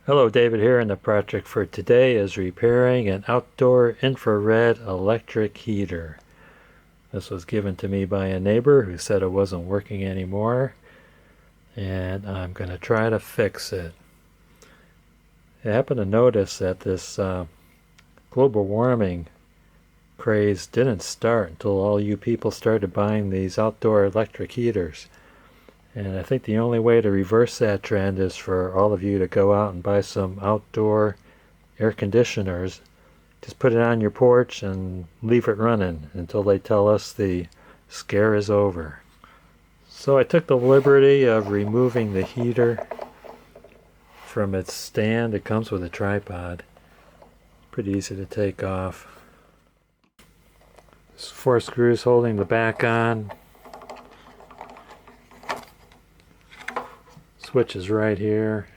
Hello, David here, and the project for today is repairing an outdoor infrared electric heater. This was given to me by a neighbor who said it wasn't working anymore, and I'm going to try to fix it. I happen to notice that this global warming craze didn't start until all you people started buying these outdoor electric heaters. And I think the only way to reverse that trend is for all of you to go out and buy some outdoor air conditioners. Just put it on your porch and leave it running until they tell us the scare is over. So I took the liberty of removing the heater from its stand. It comes with a tripod. Pretty easy to take off. There's 4 screws holding the back on. Switch is right here.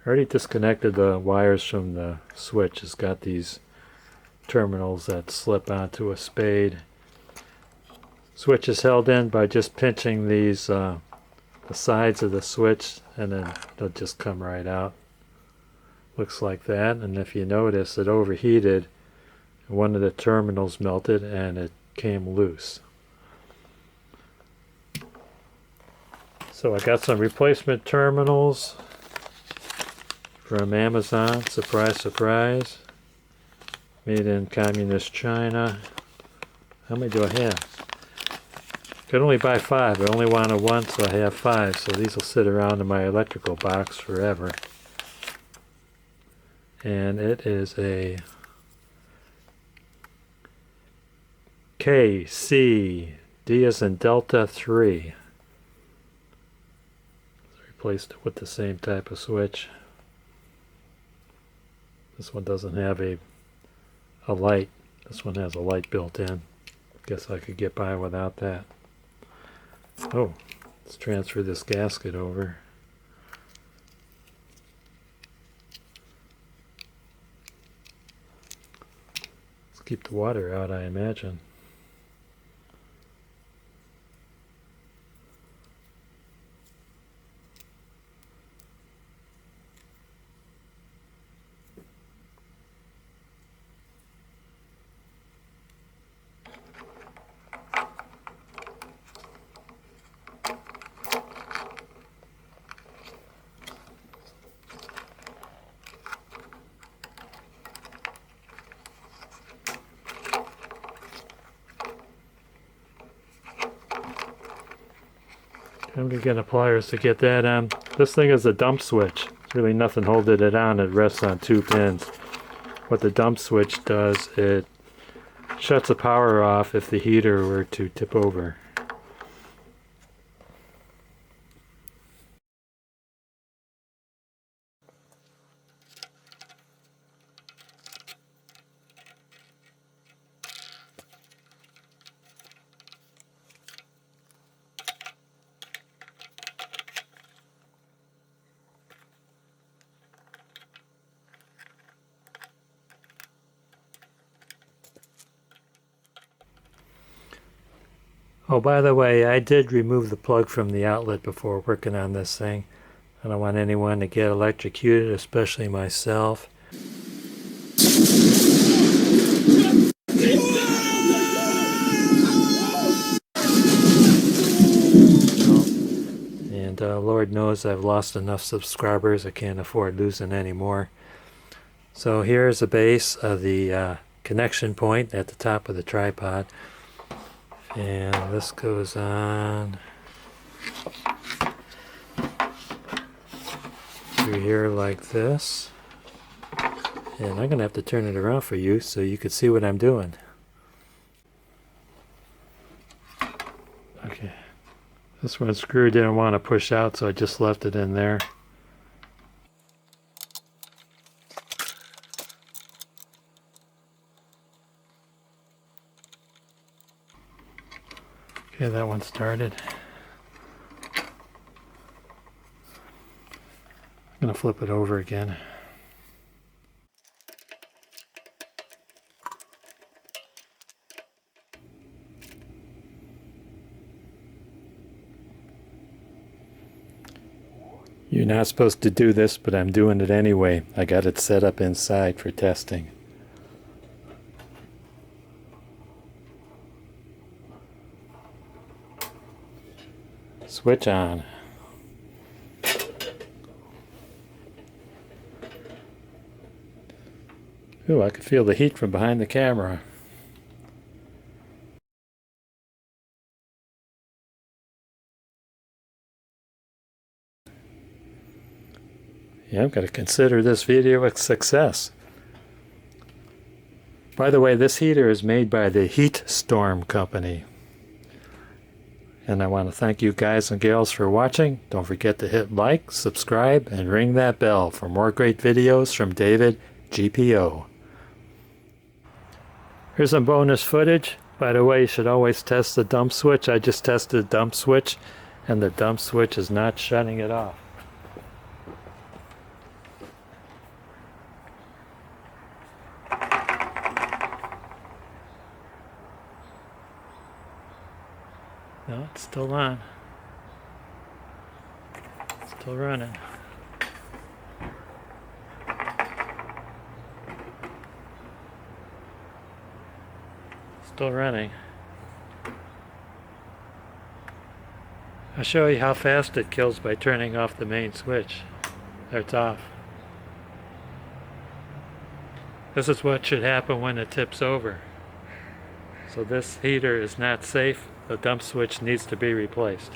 I already disconnected the wires from the switch. It's got these terminals that slip onto a spade. Switch is held in by just pinching these the sides of the switch, and then they'll just come right out. Looks like that. And if you notice, it overheated. One of the terminals melted and it came loose. So I got some replacement terminals from Amazon. Surprise, surprise. Made in communist China. How many do I have? Could only buy 5. I only wanted 1, so I have 5. So these will sit around in my electrical box forever. And it is a KC D as in Delta 3. Replaced it with the same type of switch. This one doesn't have a light. This one has a light built in. Guess I could get by without that. Oh, let's transfer this gasket over. Let's keep the water out, I imagine. I'm going to get pliers to get that on. This thing is a dump switch. There's really nothing holding it on. It rests on 2 pins. What the dump switch does, it shuts the power off if the heater were to tip over. Oh, by the way, I did remove the plug from the outlet before working on this thing. I don't want anyone to get electrocuted, especially myself. And Lord knows I've lost enough subscribers. I can't afford losing any more. So here's the base of the connection point at the top of the tripod. And this goes on through here like this. And I'm going to have to turn it around for you so you can see what I'm doing. Okay. This one screw didn't want to push out, so I just left it in there. Okay, that one started. I'm going to flip it over again. You You're not supposed to do this, but I'm doing it anyway. I got it set up inside for testing. Switch on. Ooh, I can feel the heat from behind the camera. Yeah, I'm going to consider this video a success. By the way, this heater is made by the Heat Storm Company. And I want to thank you guys and gals for watching. Don't forget to hit like, subscribe, and ring that bell for more great videos from David GPO. Here's some bonus footage. By the way, you should always test the dump switch. I just tested the dump switch, and the dump switch is not shutting it off. No, it's still on. Still running. Still running. I'll show you how fast it kills by turning off the main switch. There, it's off. This is what should happen when it tips over. So this heater is not safe. The dump switch needs to be replaced.